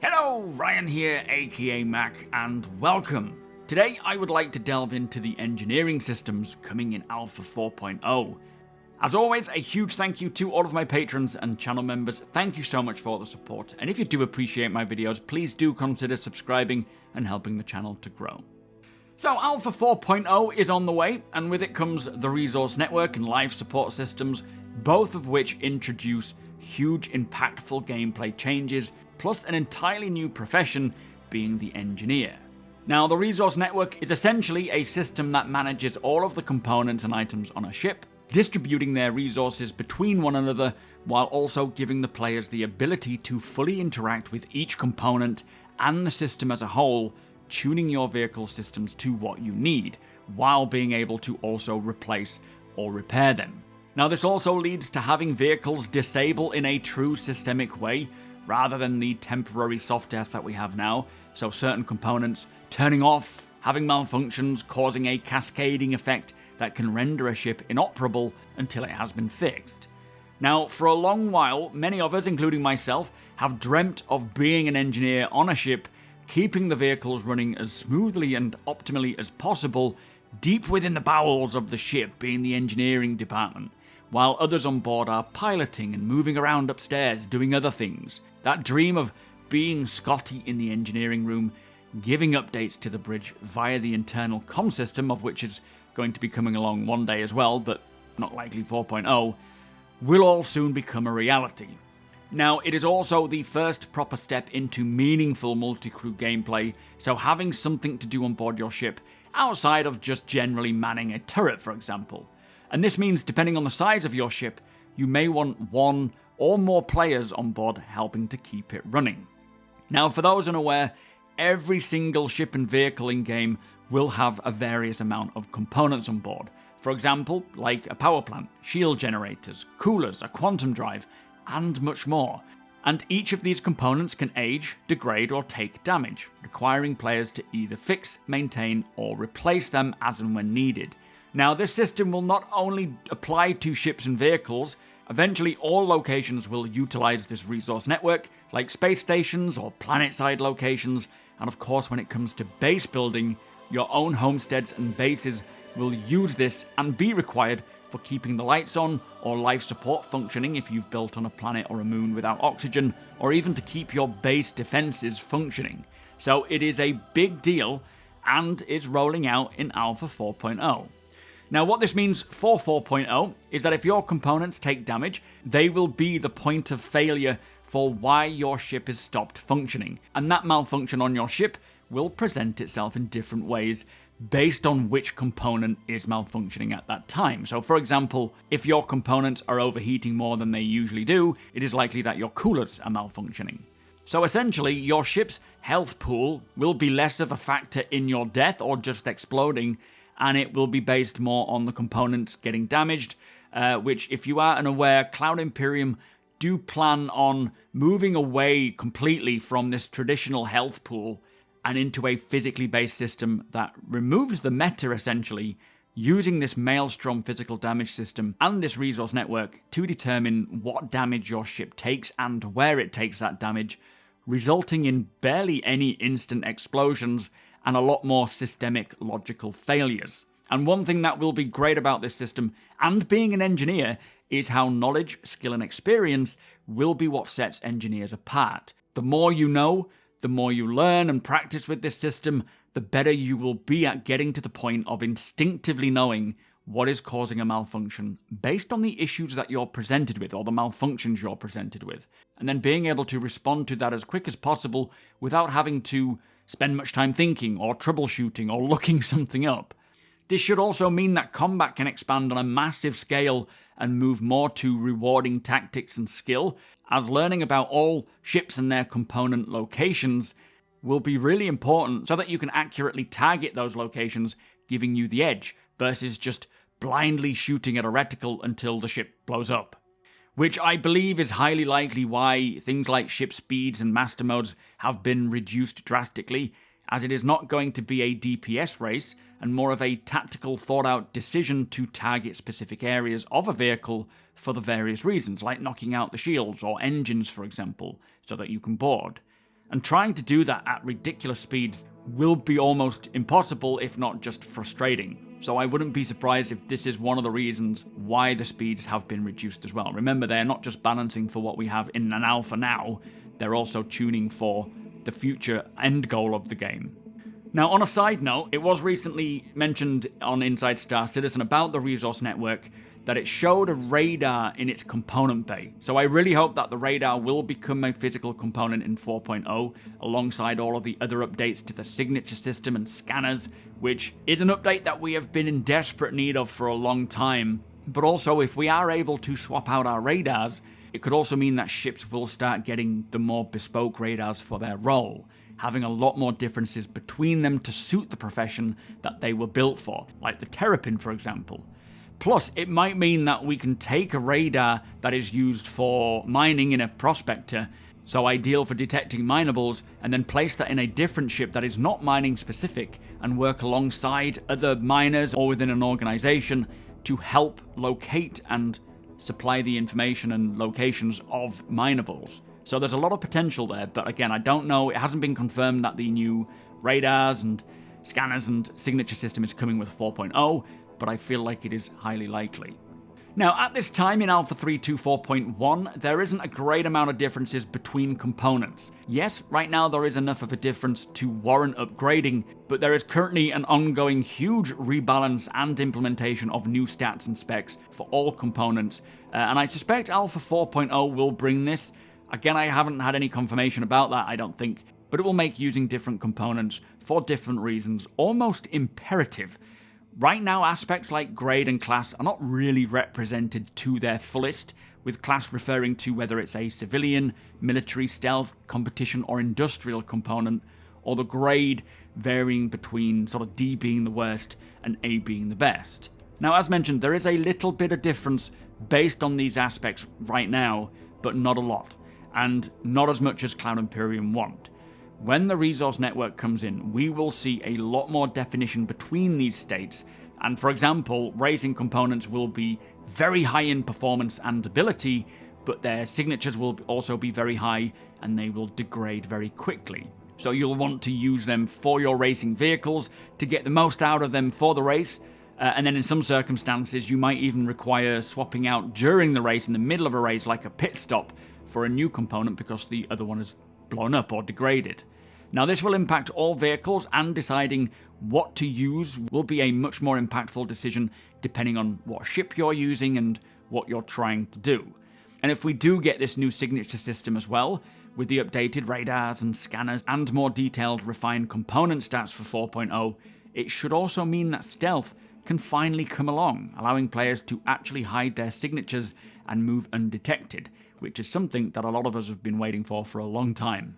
Hello, Ryan here, aka Mac, and welcome. Today I would like to delve into the engineering systems coming in Alpha 4.0. As always, a huge thank you to all of my patrons and channel members. Thank you so much for the support, and if you do appreciate my videos, please do consider subscribing and helping the channel to grow. So Alpha 4.0 is on the way, and with it comes the resource network and life support systems, both of which introduce huge impactful gameplay changes, plus an entirely new profession being the engineer. Now, the resource network is essentially a system that manages all of the components and items on a ship, distributing their resources between one another, while also giving the players the ability to fully interact with each component and the system as a whole, tuning your vehicle systems to what you need, while being able to also replace or repair them. Now, this also leads to having vehicles disable in a true systemic way, rather than the temporary soft death that we have now, so certain components turning off, having malfunctions, causing a cascading effect that can render a ship inoperable until it has been fixed. Now, for a long while, many of us, including myself, have dreamt of being an engineer on a ship, keeping the vehicles running as smoothly and optimally as possible, deep within the bowels of the ship being the engineering department, while others on board are piloting and moving around upstairs doing other things. That dream of being Scotty in the engineering room, giving updates to the bridge via the internal comm system, of which is going to be coming along one day as well, but not likely 4.0, will all soon become a reality. Now, it is also the first proper step into meaningful multi-crew gameplay, so having something to do on board your ship, outside of just generally manning a turret, for example. And this means, depending on the size of your ship, you may want one or more players on board helping to keep it running. Now, for those unaware, every single ship and vehicle in-game will have a various amount of components on board. For example, like a power plant, shield generators, coolers, a quantum drive, and much more. And each of these components can age, degrade, or take damage, requiring players to either fix, maintain, or replace them as and when needed. Now, this system will not only apply to ships and vehicles. Eventually, all locations will utilize this resource network, like space stations or planet-side locations, and of course, when it comes to base building, your own homesteads and bases will use this and be required for keeping the lights on or life support functioning if you've built on a planet or a moon without oxygen, or even to keep your base defenses functioning. So it is a big deal and is rolling out in Alpha 4.0. Now, what this means for 4.0 is that if your components take damage, they will be the point of failure for why your ship is stopped functioning, and that malfunction on your ship will present itself in different ways based on which component is malfunctioning at that time. So, for example, if your components are overheating more than they usually do, it is likely that your coolers are malfunctioning. So essentially, your ship's health pool will be less of a factor in your death or just exploding, and it will be based more on the components getting damaged, which, if you are unaware, Cloud Imperium do plan on moving away completely from this traditional health pool and into a physically based system that removes the meta, essentially, using this Maelstrom physical damage system and this resource network to determine what damage your ship takes and where it takes that damage, resulting in barely any instant explosions and a lot more systemic logical failures. And one thing that will be great about this system, and being an engineer, is how knowledge, skill, and experience will be what sets engineers apart. The more you know, the more you learn and practice with this system, the better you will be at getting to the point of instinctively knowing what is causing a malfunction based on the issues that you're presented with or the malfunctions you're presented with, and then being able to respond to that as quick as possible without having to spend much time thinking or troubleshooting or looking something up. This should also mean that combat can expand on a massive scale and move more to rewarding tactics and skill, as learning about all ships and their component locations will be really important so that you can accurately target those locations, giving you the edge, versus just blindly shooting at a reticle until the ship blows up. Which I believe is highly likely why things like ship speeds and master modes have been reduced drastically, as it is not going to be a DPS race, and more of a tactical thought-out decision to target specific areas of a vehicle for the various reasons, like knocking out the shields or engines, for example, so that you can board. And trying to do that at ridiculous speeds will be almost impossible, if not just frustrating. So I wouldn't be surprised if this is one of the reasons why the speeds have been reduced as well. Remember, they're not just balancing for what we have in an alpha now, they're also tuning for the future end goal of the game. Now, on a side note, it was recently mentioned on Inside Star Citizen about the resource network that it showed a radar in its component bay. So I really hope that the radar will become a physical component in 4.0, alongside all of the other updates to the signature system and scanners, which is an update that we have been in desperate need of for a long time. But also, if we are able to swap out our radars, it could also mean that ships will start getting the more bespoke radars for their role, having a lot more differences between them to suit the profession that they were built for, like the Terrapin, for example. Plus, it might mean that we can take a radar that is used for mining in a prospector, so ideal for detecting minables, and then place that in a different ship that is not mining specific and work alongside other miners or within an organization to help locate and supply the information and locations of minables. So there's a lot of potential there, but again, I don't know. It hasn't been confirmed that the new radars and scanners and signature system is coming with 4.0, but I feel like it is highly likely. Now, at this time in Alpha 3.2.4.1, there isn't a great amount of differences between components. Yes, right now there is enough of a difference to warrant upgrading, but there is currently an ongoing huge rebalance and implementation of new stats and specs for all components, and I suspect Alpha 4.0 will bring this. Again, I haven't had any confirmation about that, I don't think, but it will make using different components for different reasons almost imperative. Right now, aspects like grade and class are not really represented to their fullest, with class referring to whether it's a civilian, military, stealth, competition, or industrial component, or the grade varying between sort of D being the worst and A being the best. Now, as mentioned, there is a little bit of difference based on these aspects right now, but not a lot, and not as much as Cloud Imperium want. When the resource network comes in, we will see a lot more definition between these states, and for example, racing components will be very high in performance and ability, but their signatures will also be very high, and they will degrade very quickly. So you'll want to use them for your racing vehicles to get the most out of them for the race, and then in some circumstances you might even require swapping out during the race, in the middle of a race, like a pit stop, for a new component because the other one is blown up or degraded. Now, this will impact all vehicles, and deciding what to use will be a much more impactful decision depending on what ship you're using and what you're trying to do. And if we do get this new signature system as well, with the updated radars and scanners and more detailed refined component stats for 4.0, it should also mean that stealth can finally come along, allowing players to actually hide their signatures and move undetected, which is something that a lot of us have been waiting for a long time.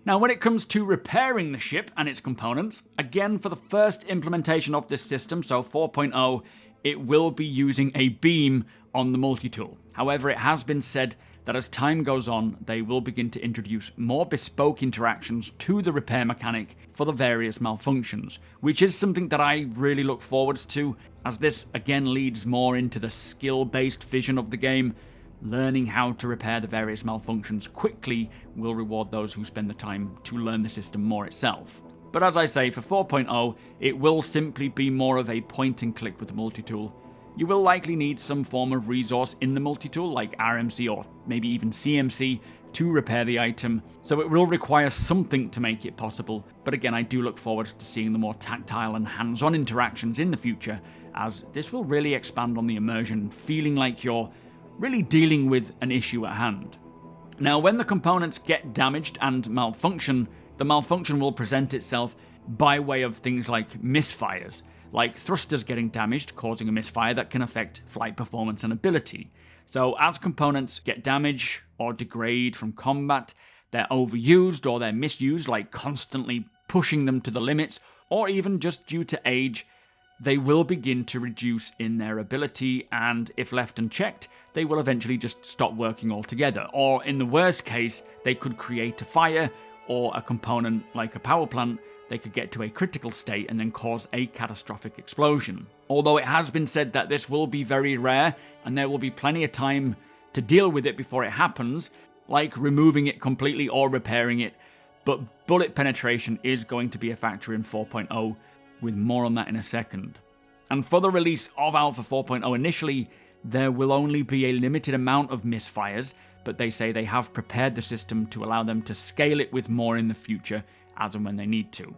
Now, when it comes to repairing the ship and its components, again, for the first implementation of this system, so 4.0, it will be using a beam on the multi-tool. However, it has been said that as time goes on, they will begin to introduce more bespoke interactions to the repair mechanic for the various malfunctions, which is something that I really look forward to, as this again leads more into the skill-based vision of the game. Learning how to repair the various malfunctions quickly will reward those who spend the time to learn the system more itself. But as I say, for 4.0, it will simply be more of a point and click with the multi-tool. You will likely need some form of resource in the multi-tool, like RMC or maybe even CMC, to repair the item, so it will require something to make it possible. But again, I do look forward to seeing the more tactile and hands-on interactions in the future, as this will really expand on the immersion, feeling like you're really dealing with an issue at hand. Now, when the components get damaged and malfunction, the malfunction will present itself by way of things like misfires, like thrusters getting damaged, causing a misfire that can affect flight performance and ability. So as components get damaged or degrade from combat, they're overused or they're misused, like constantly pushing them to the limits, or even just due to age, they will begin to reduce in their ability, and if left unchecked, they will eventually just stop working altogether. Or in the worst case, they could create a fire, or a component like a power plant, they could get to a critical state and then cause a catastrophic explosion. Although it has been said that this will be very rare, and there will be plenty of time to deal with it before it happens, like removing it completely or repairing it. but bullet penetration is going to be a factor in 4.0, with more on that in a second. And for the release of Alpha 4.0 initially, there will only be a limited amount of misfires, but they say they have prepared the system to allow them to scale it with more in the future as and when they need to.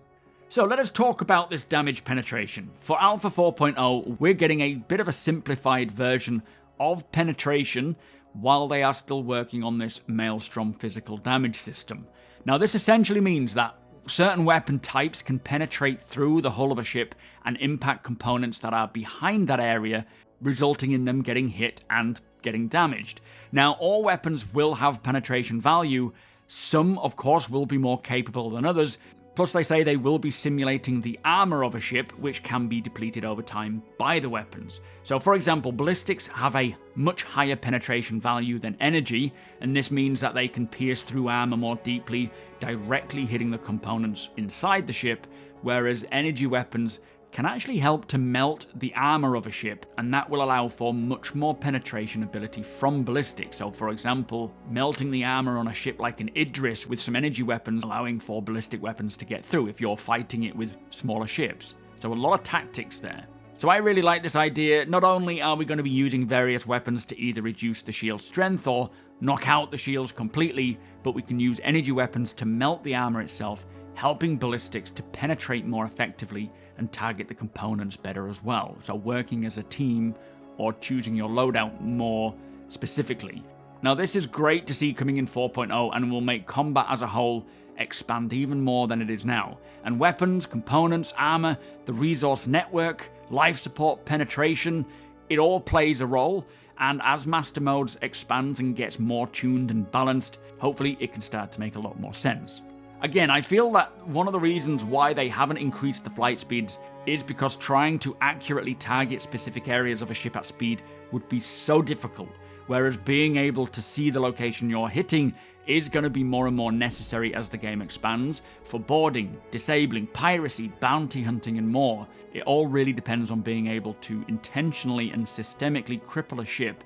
So let us talk about this damage penetration. For Alpha 4.0, we're getting a bit of a simplified version of penetration while they are still working on this Maelstrom physical damage system. Now this essentially means that certain weapon types can penetrate through the hull of a ship and impact components that are behind that area, resulting in them getting hit and getting damaged. Now, all weapons will have penetration value. Some, of course, will be more capable than others. Plus, they say they will be simulating the armor of a ship, which can be depleted over time by the weapons. So, for example, ballistics have a much higher penetration value than energy, and this means that they can pierce through armor more deeply, directly hitting the components inside the ship, whereas energy weapons can actually help to melt the armor of a ship, and that will allow for much more penetration ability from ballistics. So for example, melting the armor on a ship like an Idris with some energy weapons, allowing for ballistic weapons to get through if you're fighting it with smaller ships. So a lot of tactics there. So I really like this idea. Not only are we going to be using various weapons to either reduce the shield's strength or knock out the shields completely, but we can use energy weapons to melt the armor itself, helping ballistics to penetrate more effectively and target the components better as well. So working as a team or choosing your loadout more specifically. Now this is great to see coming in 4.0 and will make combat as a whole expand even more than it is now. And weapons, components, armor, the resource network, life support, penetration, it all plays a role. And as Master Modes expands and gets more tuned and balanced, hopefully it can start to make a lot more sense. Again, I feel that one of the reasons why they haven't increased the flight speeds is because trying to accurately target specific areas of a ship at speed would be so difficult, whereas being able to see the location you're hitting is going to be more and more necessary as the game expands for boarding, disabling, piracy, bounty hunting, and more. It all really depends on being able to intentionally and systemically cripple a ship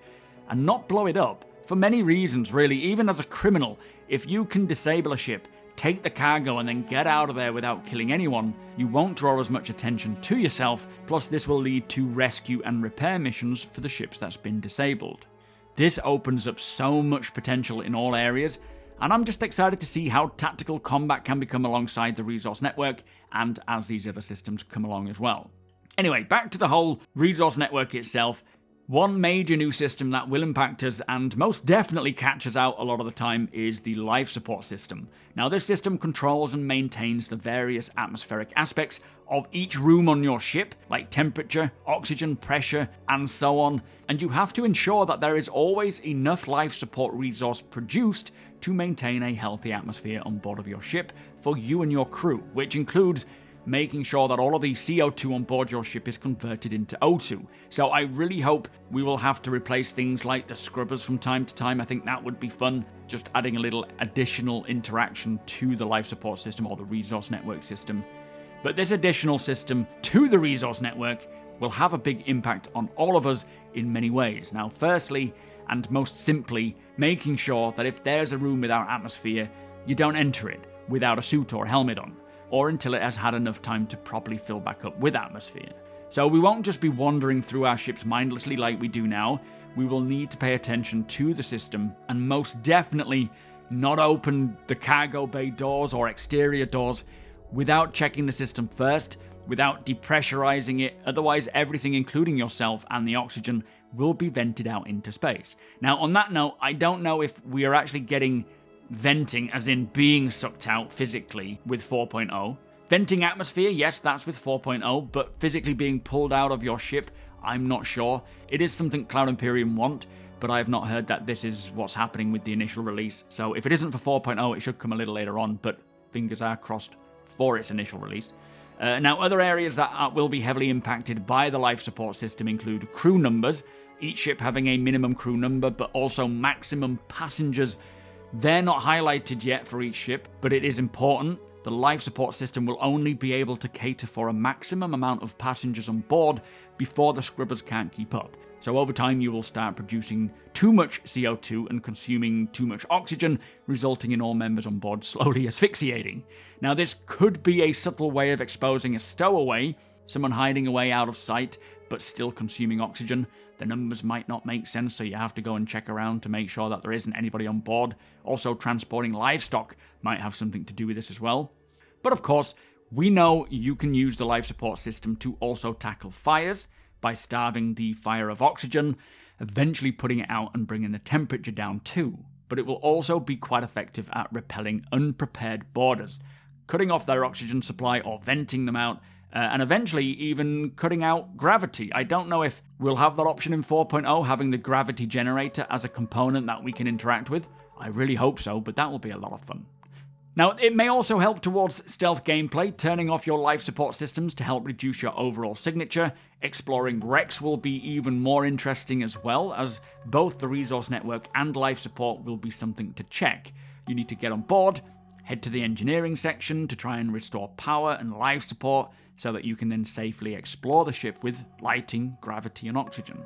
and not blow it up. For many reasons, really, even as a criminal, if you can disable a ship, take the cargo and then get out of there without killing anyone, you won't draw as much attention to yourself, plus this will lead to rescue and repair missions for the ships that's been disabled. This opens up so much potential in all areas, and I'm just excited to see how tactical combat can become alongside the resource network and as these other systems come along as well. Anyway, back to the whole resource network itself. One major new system that will impact us and most definitely catches out a lot of the time is the life support system. Now this system controls and maintains the various atmospheric aspects of each room on your ship, like temperature, oxygen, pressure, and so on, and you have to ensure that there is always enough life support resource produced to maintain a healthy atmosphere on board of your ship for you and your crew, which includes making sure that all of the CO2 on board your ship is converted into O2. So I really hope we will have to replace things like the scrubbers from time to time. I think that would be fun, just adding a little additional interaction to the life support system or the resource network system. But this additional system to the resource network will have a big impact on all of us in many ways. Now, firstly, and most simply, making sure that if there's a room without atmosphere, you don't enter it without a suit or helmet on, or until it has had enough time to properly fill back up with atmosphere. So we won't just be wandering through our ships mindlessly like we do now. We will need to pay attention to the system and most definitely not open the cargo bay doors or exterior doors without checking the system first, without depressurizing it. Otherwise, everything, including yourself and the oxygen, will be vented out into space. Now, on that note, I don't know if we are actually getting venting, as in being sucked out physically, with 4.0. Venting atmosphere, yes, that's with 4.0, but physically being pulled out of your ship, I'm not sure. It is something Cloud Imperium want, but I have not heard that this is what's happening with the initial release. So if it isn't for 4.0, it should come a little later on, but fingers are crossed for its initial release. Now, other areas that will be heavily impacted by the life support system include crew numbers, each ship having a minimum crew number, but also maximum passengers. They're not highlighted yet for each ship, but it is important. the life support system will only be able to cater for a maximum amount of passengers on board before the scrubbers can't keep up. So over time you will start producing too much CO2 and consuming too much oxygen, resulting in all members on board slowly asphyxiating. Now this could be a subtle way of exposing a stowaway, someone hiding away out of sight but still consuming oxygen. The numbers might not make sense, so you have to go and check around to make sure that there isn't anybody on board. Also, transporting livestock might have something to do with this as well. But of course, we know you can use the life support system to also tackle fires by starving the fire of oxygen, eventually putting it out and bringing the temperature down too. But it will also be quite effective at repelling unprepared boarders, cutting off their oxygen supply or venting them out, and eventually even cutting out gravity. I don't know if we'll have that option in 4.0, having the gravity generator as a component that we can interact with. I really hope so, but that will be a lot of fun. Now, it may also help towards stealth gameplay, turning off your life support systems to help reduce your overall signature. Exploring wrecks will be even more interesting as well, as both the resource network and life support will be something to check. You need to get on board, head to the engineering section to try and restore power and life support, so that you can then safely explore the ship with lighting, gravity, and oxygen.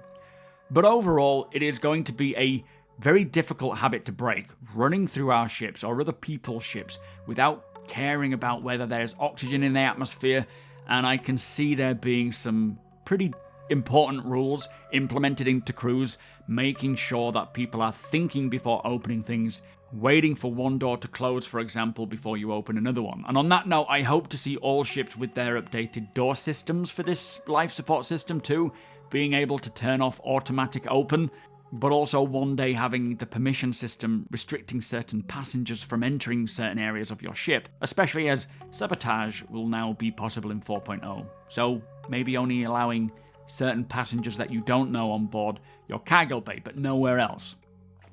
But overall, it is going to be a very difficult habit to break, running through our ships or other people's ships without caring about whether there's oxygen in the atmosphere, and I can see there being some pretty important rules implemented into crews, making sure that people are thinking before opening things, waiting for one door to close, for example, before you open another one. And on that note, I hope to see all ships with their updated door systems for this life support system too, being able to turn off automatic open, but also one day having the permission system restricting certain passengers from entering certain areas of your ship, especially as sabotage will now be possible in 4.0. So maybe only allowing certain passengers that you don't know on board your cargo bay, but nowhere else.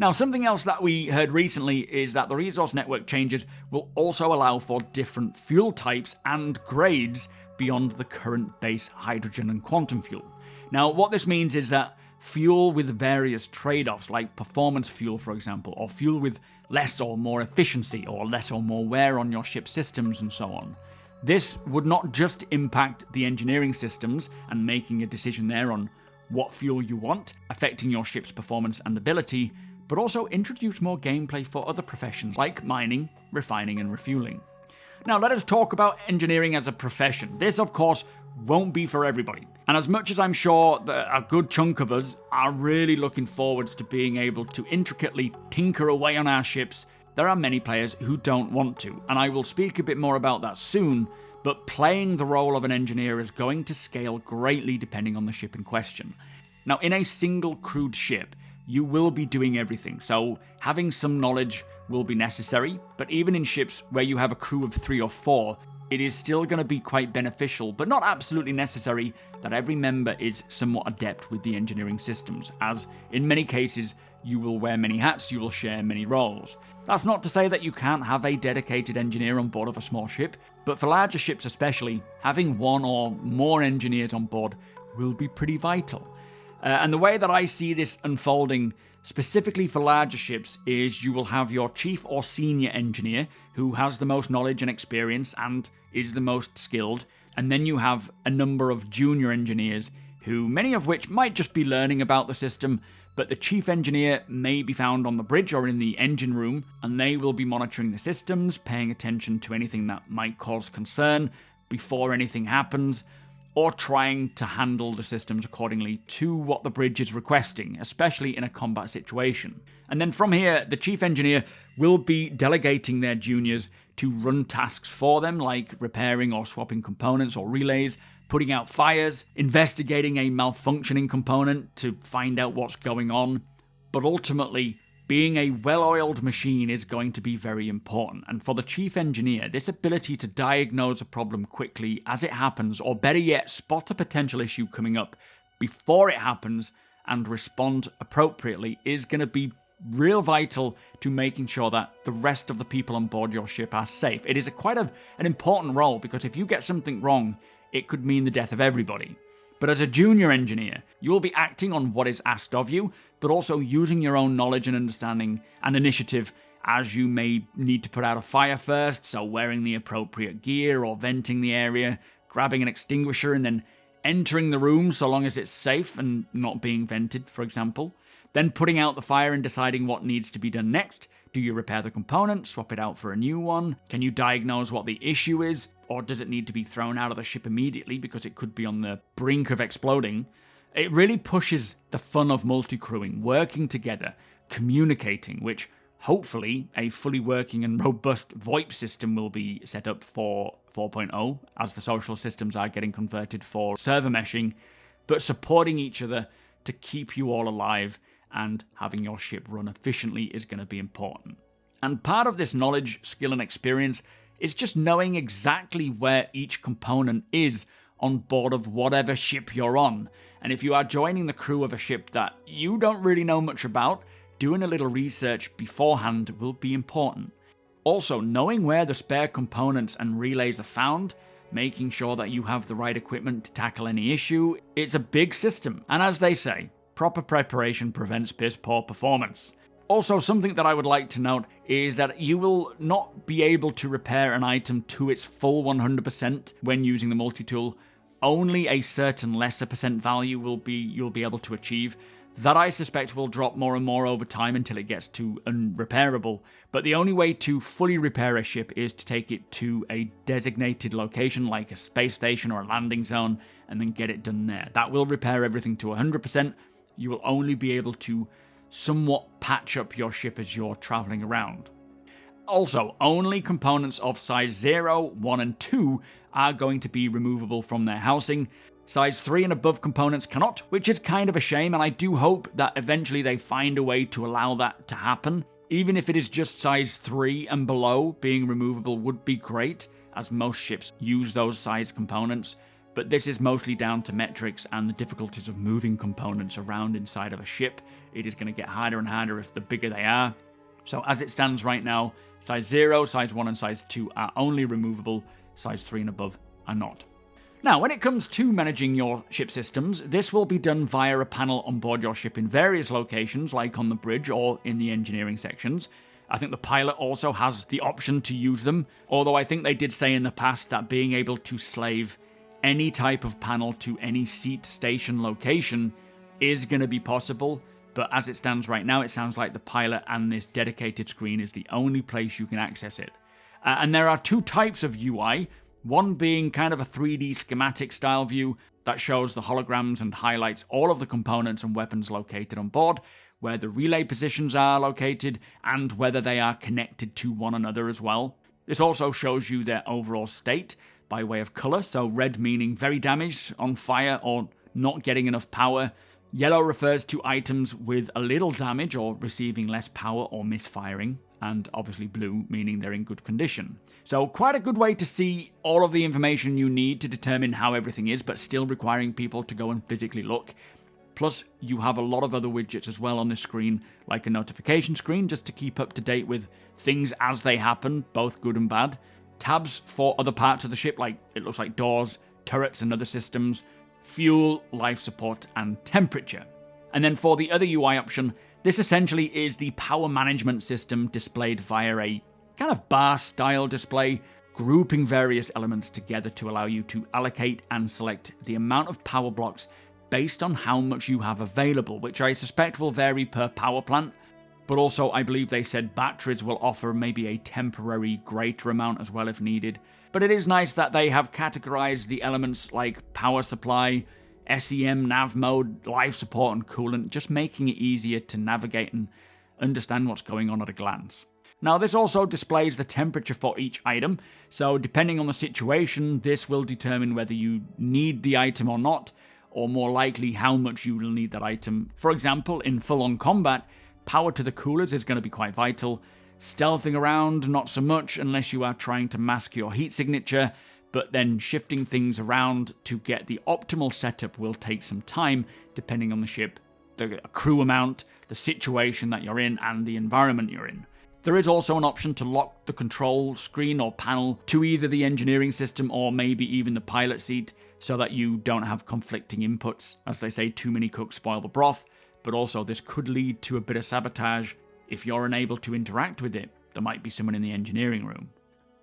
Now, something else that we heard recently is that the resource network changes will also allow for different fuel types and grades beyond the current base hydrogen and quantum fuel. Now, what this means is that fuel with various trade-offs, like performance fuel, for example, or fuel with less or more efficiency, or less or more wear on your ship systems, and so on. This would not just impact the engineering systems and making a decision there on what fuel you want, affecting your ship's performance and ability, but also introduce more gameplay for other professions like mining, refining, and refueling. Now, let us talk about engineering as a profession. This, of course, won't be for everybody. And as much as I'm sure that a good chunk of us are really looking forwards to being able to intricately tinker away on our ships, there are many players who don't want to, and I will speak a bit more about that soon, but playing the role of an engineer is going to scale greatly depending on the ship in question. Now, in a single crewed ship, you will be doing everything, so having some knowledge will be necessary, but even in ships where you have a crew of 3 or 4, it is still going to be quite beneficial, but not absolutely necessary, that every member is somewhat adept with the engineering systems, as in many cases you will wear many hats, you will share many roles. That's not to say that you can't have a dedicated engineer on board of a small ship, but for larger ships especially, having one or more engineers on board will be pretty vital. And the way that I see this unfolding specifically for larger ships is you will have your chief or senior engineer who has the most knowledge and experience and is the most skilled, and then you have a number of junior engineers who, many of which might just be learning about the system, but the chief engineer may be found on the bridge or in the engine room, and they will be monitoring the systems, paying attention to anything that might cause concern before anything happens, or trying to handle the systems accordingly to what the bridge is requesting, especially in a combat situation. And then from here, the chief engineer will be delegating their juniors to run tasks for them, like repairing or swapping components or relays, putting out fires, investigating a malfunctioning component to find out what's going on. But ultimately, being a well-oiled machine is going to be very important, and for the chief engineer, this ability to diagnose a problem quickly as it happens, or better yet, spot a potential issue coming up before it happens and respond appropriately, is going to be real vital to making sure that the rest of the people on board your ship are safe. It is quite an important role, because if you get something wrong, it could mean the death of everybody. But as a junior engineer, you will be acting on what is asked of you, but also using your own knowledge and understanding and initiative as you may need to put out a fire first, so wearing the appropriate gear or venting the area, grabbing an extinguisher and then entering the room so long as it's safe and not being vented, for example. Then putting out the fire and deciding what needs to be done next. Do you repair the component, swap it out for a new one? Can you diagnose what the issue is? Or does it need to be thrown out of the ship immediately because it could be on the brink of exploding? It really pushes the fun of multi-crewing, working together, communicating, which hopefully a fully working and robust VoIP system will be set up for 4.0, as the social systems are getting converted for server meshing, but supporting each other to keep you all alive and having your ship run efficiently is going to be important. And part of this knowledge, skill, and experience is just knowing exactly where each component is on board of whatever ship you're on. And if you are joining the crew of a ship that you don't really know much about, doing a little research beforehand will be important. Also, knowing where the spare components and relays are found, making sure that you have the right equipment to tackle any issue. It's a big system, and as they say, proper preparation prevents piss-poor performance. Also, something that I would like to note is that you will not be able to repair an item to its full 100% when using the multi-tool. Only a certain lesser percent value you'll be able to achieve. That I suspect will drop more and more over time until it gets to unrepairable, but the only way to fully repair a ship is to take it to a designated location like a space station or a landing zone and then get it done there. That will repair everything to 100%. You will only be able to somewhat patch up your ship as you're traveling around. Also, only components of size 0, 1 and 2 are going to be removable from their housing. Size 3 and above components cannot, which is kind of a shame, and I do hope that eventually they find a way to allow that to happen. Even if it is just size 3 and below, being removable would be great, as most ships use those size components, but this is mostly down to metrics and the difficulties of moving components around inside of a ship. It is going to get harder and harder if the bigger they are. So as it stands right now, size 0, size 1 and size 2 are only removable, size 3 and above are not. Now, when it comes to managing your ship systems, this will be done via a panel on board your ship in various locations, like on the bridge or in the engineering sections. I think the pilot also has the option to use them, although I think they did say in the past that being able to slave any type of panel to any seat station location is going to be possible, but as it stands right now, it sounds like the pilot and this dedicated screen is the only place you can access it. And there are two types of UI. One being kind of a 3D schematic style view that shows the holograms and highlights all of the components and weapons located on board, where the relay positions are located, and whether they are connected to one another as well. This also shows you their overall state by way of colour, so red meaning very damaged, on fire, or not getting enough power. Yellow refers to items with a little damage or receiving less power or misfiring, and obviously blue meaning they're in good condition. So quite a good way to see all of the information you need to determine how everything is, but still requiring people to go and physically look. Plus, you have a lot of other widgets as well on this screen, like a notification screen just to keep up to date with things as they happen, both good and bad. Tabs for other parts of the ship, like it looks like doors, turrets and other systems, fuel, life support, and temperature. And then for the other UI option, this essentially is the power management system displayed via a kind of bar-style display, grouping various elements together to allow you to allocate and select the amount of power blocks based on how much you have available, which I suspect will vary per power plant, but also I believe they said batteries will offer maybe a temporary greater amount as well if needed. But it is nice that they have categorized the elements like power supply, SEM, nav mode, life support and coolant, just making it easier to navigate and understand what's going on at a glance. Now this also displays the temperature for each item, so depending on the situation, this will determine whether you need the item or not, or more likely how much you will need that item. For example, in full-on combat, power to the coolers is going to be quite vital. Stealthing around, not so much unless you are trying to mask your heat signature, but then shifting things around to get the optimal setup will take some time, depending on the ship, the crew amount, the situation that you're in, and the environment you're in. There is also an option to lock the control screen or panel to either the engineering system or maybe even the pilot seat, so that you don't have conflicting inputs. As they say, too many cooks spoil the broth, but also this could lead to a bit of sabotage. if you're unable to interact with it, there might be someone in the engineering room.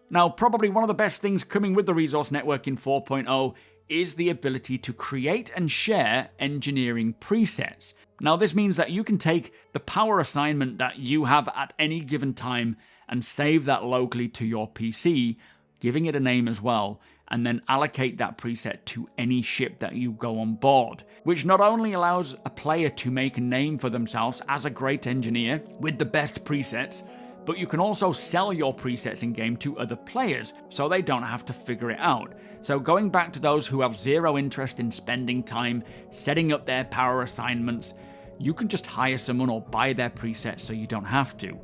Now, probably one of the best things coming with the Resource Network in 4.0 is the ability to create and share engineering presets. Now, this means that you can take the power assignment that you have at any given time and save that locally to your PC, giving it a name as well, and then allocate that preset to any ship that you go on board, which not only allows a player to make a name for themselves as a great engineer with the best presets, but you can also sell your presets in-game to other players, so they don't have to figure it out. So going back to those who have zero interest in spending time setting up their power assignments, you can just hire someone or buy their presets so you don't have to.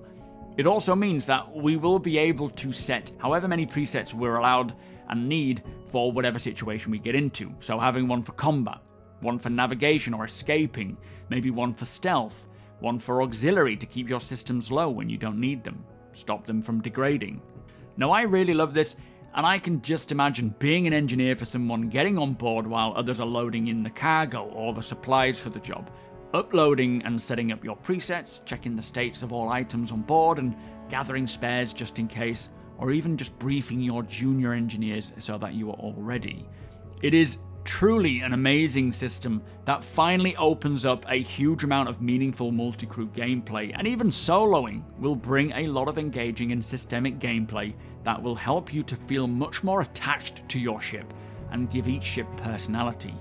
It also means that we will be able to set however many presets we're allowed and need for whatever situation we get into. So having one for combat, one for navigation or escaping, maybe one for stealth, one for auxiliary to keep your systems low when you don't need them, stop them from degrading. Now, I really love this, and I can just imagine being an engineer for someone, getting on board while others are loading in the cargo or the supplies for the job, uploading and setting up your presets, checking the states of all items on board and gathering spares just in case, or even just briefing your junior engineers so that you are all ready. It is truly an amazing system that finally opens up a huge amount of meaningful multi-crew gameplay, and even soloing will bring a lot of engaging and systemic gameplay that will help you to feel much more attached to your ship and give each ship personality,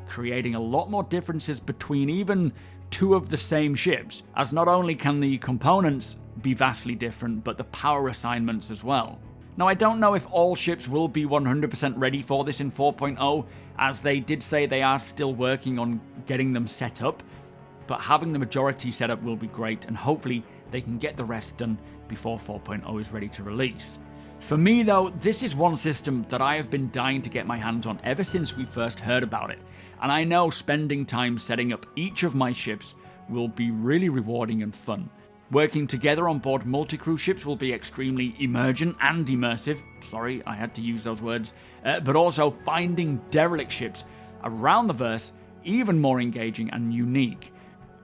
creating a lot more differences between even two of the same ships, as not only can the components be vastly different, but the power assignments as well. Now, I don't know if all ships will be 100% ready for this in 4.0, as they did say they are still working on getting them set up, but having the majority set up will be great, and hopefully they can get the rest done before 4.0 is ready to release. For me though, this is one system that I have been dying to get my hands on ever since we first heard about it, and I know spending time setting up each of my ships will be really rewarding and fun. Working together on board multi-crew ships will be extremely emergent and immersive, sorry, I had to use those words, but also finding derelict ships around the verse even more engaging and unique.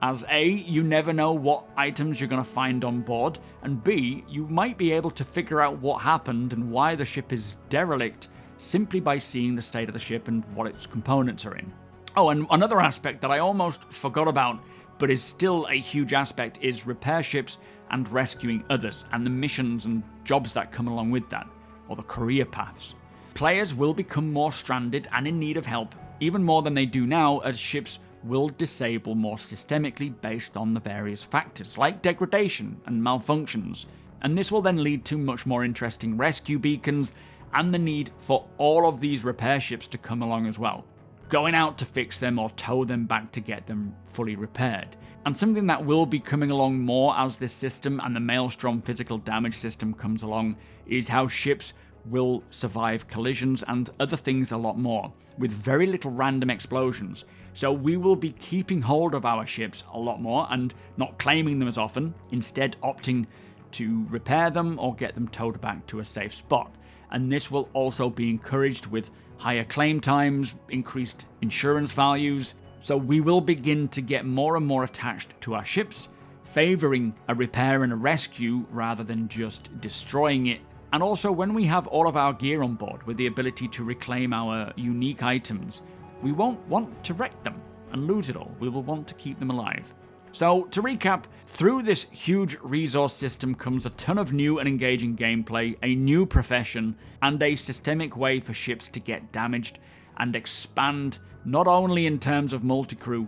As A, you never know what items you're going to find on board, and B, you might be able to figure out what happened and why the ship is derelict simply by seeing the state of the ship and what its components are in. Oh, and another aspect that I almost forgot about, but is still a huge aspect, is repair ships and rescuing others, and the missions and jobs that come along with that, or the career paths. Players will become more stranded and in need of help, even more than they do now, as ships will disable more systemically based on the various factors, like degradation and malfunctions, and this will then lead to much more interesting rescue beacons and the need for all of these repair ships to come along as well, going out to fix them or tow them back to get them fully repaired. And something that will be coming along more as this system and the Maelstrom physical damage system comes along is how ships will survive collisions and other things a lot more, with very little random explosions. So we will be keeping hold of our ships a lot more and not claiming them as often, instead opting to repair them or get them towed back to a safe spot. And this will also be encouraged with higher claim times, increased insurance values, so we will begin to get more and more attached to our ships, favouring a repair and a rescue rather than just destroying it. And also, when we have all of our gear on board with the ability to reclaim our unique items, we won't want to wreck them and lose it all. We will want to keep them alive. So, to recap, through this huge resource system comes a ton of new and engaging gameplay, a new profession, and a systemic way for ships to get damaged and expand, not only in terms of multi-crew,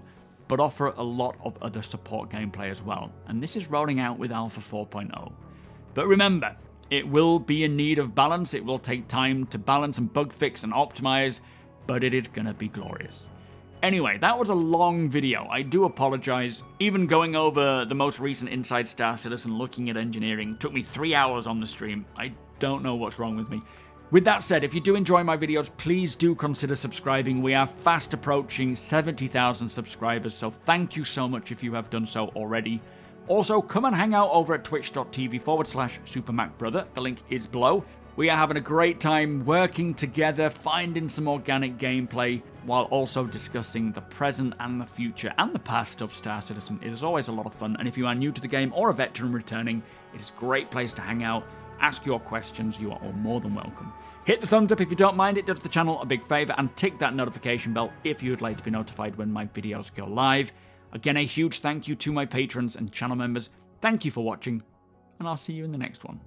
but offer a lot of other support gameplay as well. And this is rolling out with Alpha 4.0. But remember, it will be in need of balance. It will take time to balance and bug fix and optimize, but it is going to be glorious. Anyway, that was a long video. I do apologize. Even going over the most recent Inside Star Citizen looking at engineering took me 3 hours on the stream. I don't know what's wrong with me. With that said, if you do enjoy my videos, please do consider subscribing. We are fast approaching 70,000 subscribers, so thank you so much if you have done so already. Also, come and hang out over at twitch.tv/SuperMacBrother. The link is below. We are having a great time working together, finding some organic gameplay, while also discussing the present and the future and the past of Star Citizen. It is always a lot of fun, and if you are new to the game or a veteran returning, it is a great place to hang out, ask your questions, you are all more than welcome. Hit the thumbs up if you don't mind, it does the channel a big favour, and tick that notification bell if you would like to be notified when my videos go live. Again, a huge thank you to my patrons and channel members. Thank you for watching, and I'll see you in the next one.